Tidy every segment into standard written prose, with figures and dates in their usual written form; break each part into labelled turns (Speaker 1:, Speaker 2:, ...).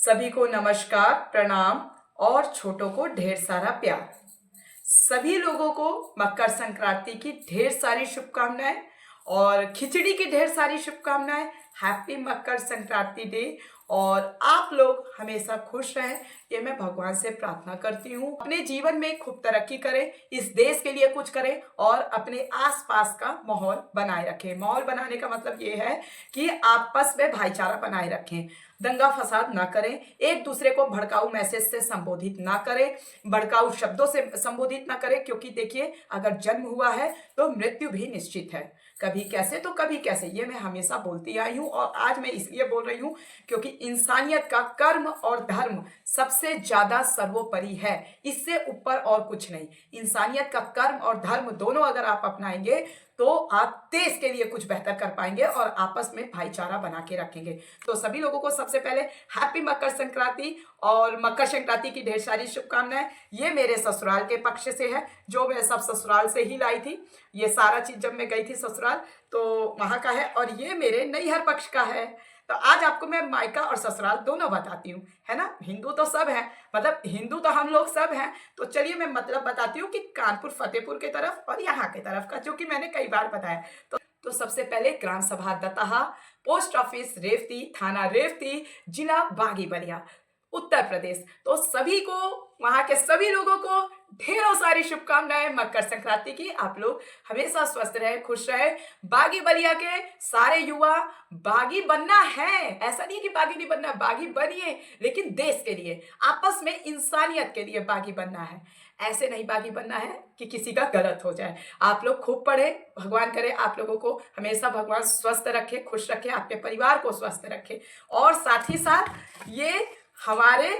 Speaker 1: सभी को नमस्कार, प्रणाम और छोटों को ढेर सारा प्यार। सभी लोगों को मकर संक्रांति की ढेर सारी शुभकामनाएं और खिचड़ी की ढेर सारी शुभकामनाएं। Happy Makar Sankranti day. और आप लोग हमेशा खुश रहें, ये मैं भगवान से प्रार्थना करती हूँ। अपने जीवन में खूब तरक्की करें, इस देश के लिए कुछ करें और अपने आसपास का माहौल बनाए रखें। माहौल बनाने का मतलब ये है कि आपस में भाईचारा बनाए रखें, दंगा फसाद ना करें, एक दूसरे को भड़काऊ मैसेज से संबोधित ना करें, भड़काऊ शब्दों से संबोधित ना करें। क्योंकि देखिए, अगर जन्म हुआ है तो मृत्यु भी निश्चित है। कभी कैसे तो कभी कैसे, ये मैं हमेशा बोलती आई हूँ और आज मैं इसलिए बोल रही हूँ क्योंकि इंसानियत का कर्म और धर्म सबसे ज्यादा सर्वोपरि है, इससे ऊपर और कुछ नहीं। इंसानियत का कर्म और धर्म दोनों अगर आप अपनाएंगे तो आप देश के लिए कुछ बेहतर कर पाएंगे और आपस में भाईचारा बना के रखेंगे। तो सभी लोगों को सबसे पहले हैप्पी मकर संक्रांति और मकर संक्रांति की ढेर सारी शुभकामनाएं। ये मेरे ससुराल के पक्ष से है, जो मैं सब ससुराल से ही लाई थी। ये सारा चीज जब मैं गई थी ससुराल तो वहां का है, और ये मेरे नैहर पक्ष का है। तो आज आपको मैं मायका और ससुराल दोनों बताती हूँ, है ना। हिंदू तो सब है, मतलब हिंदू तो हम लोग सब हैं। तो चलिए मैं मतलब बताती हूँ कि कानपुर फतेहपुर के तरफ और यहाँ के तरफ का, जो कि मैंने कई बार बताया। तो सबसे पहले ग्राम सभा दताहा, पोस्ट ऑफिस रेवती, थाना रेवती, जिला बागी बलिया, उत्तर प्रदेश। तो सभी को, वहां के सभी लोगों को ढेरों सारी शुभकामनाएं मकर संक्रांति की। आप लोग हमेशा स्वस्थ रहे, खुश रहे। बागी बलिया के सारे युवा बागी बनना है, ऐसा नहीं कि बागी नहीं बनना, बागी बनिए, लेकिन देश के लिए, आपस में इंसानियत के लिए बागी बनना है। ऐसे नहीं बागी बनना है कि किसी का गलत हो जाए। आप लोग खूब पढ़े, भगवान करे आप लोगों को हमेशा भगवान स्वस्थ रखे, खुश रखे, आपके परिवार को स्वस्थ रखे। और साथ ही साथ ये हमारे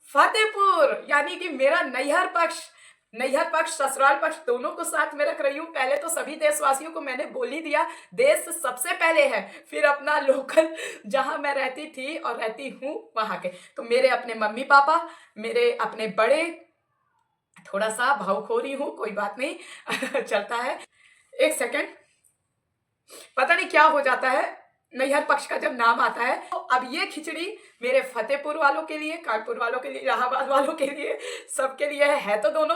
Speaker 1: फतेहपुर यानी कि मेरा नैहर पक्ष ससुराल पक्ष दोनों को साथ में रख रही हूँ। पहले तो सभी देशवासियों को मैंने बोल ही दिया, देश सबसे पहले है, फिर अपना लोकल जहां मैं रहती थी और रहती हूँ वहां के। तो मेरे अपने मम्मी पापा, मेरे अपने बड़े, थोड़ा सा भावखोरी हूँ, कोई बात नहीं चलता है। एक सेकंड, पता नहीं क्या हो जाता है, नैहर पक्ष का जब नाम आता है। तो अब ये खिचड़ी मेरे फतेहपुर वालों के लिए, कानपुर वालों के लिए, इलाहाबाद वालों के लिए, सबके लिए है। तो दोनों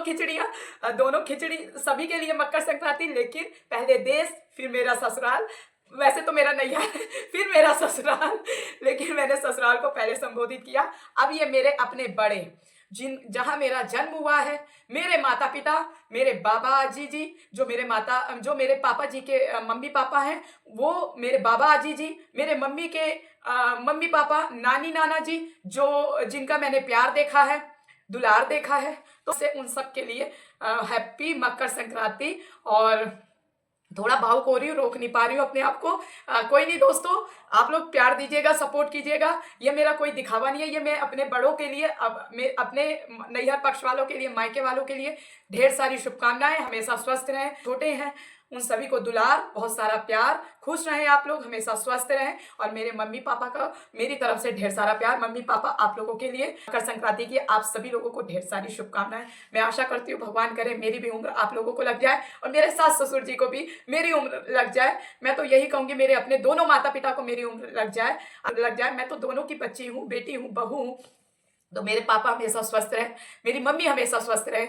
Speaker 1: खिचड़ी सभी के लिए मकर संक्रांति, लेकिन पहले देश फिर मेरा ससुराल। वैसे तो मेरा नैहर फिर मेरा ससुराल, लेकिन मैंने ससुराल को पहले संबोधित किया। अब ये मेरे अपने बड़े, जहां मेरा जन्म हुआ है, मेरे माता पिता, मेरे बाबा जी, जो मेरे पापा जी के मम्मी पापा हैं, वो मेरे बाबा जी, मेरे मम्मी के मम्मी पापा, नानी नाना जी, जिनका मैंने प्यार देखा है, दुलार देखा है। तो से उन सब के लिए हैप्पी मकर संक्रांति। और थोड़ा भावुक हो रही हूँ, रोक नहीं पा रही हूँ अपने आप को। कोई नहीं दोस्तों, आप लोग प्यार दीजिएगा, सपोर्ट कीजिएगा। ये मेरा कोई दिखावा नहीं है, ये मैं अपने बड़ों के लिए, अपने नैहर पक्ष वालों के लिए, मायके वालों के लिए ढेर सारी शुभकामनाएं। हमेशा स्वस्थ रहें, छोटे हैं उन सभी को दुलार, बहुत सारा प्यार, खुश रहें आप लोग, हमेशा स्वस्थ रहें। और मेरे मम्मी पापा का मेरी तरफ से ढेर सारा प्यार। मम्मी पापा आप लोगों के लिए मकर संक्रांति की आप सभी लोगों को ढेर सारी शुभकामनाएं। मैं आशा करती हूँ भगवान करे मेरी भी उम्र आप लोगों को लग जाए और मेरे सास ससुर जी को भी मेरी उम्र लग जाए। मैं तो यही कहूंगी, मेरे अपने दोनों माता पिता को मेरी उम्र लग जाए। मैं तो दोनों की बच्ची हूँ, बेटी हूँ, बहू हूँ। तो मेरे पापा हमेशा स्वस्थ रहे, मेरी मम्मी हमेशा स्वस्थ रहे।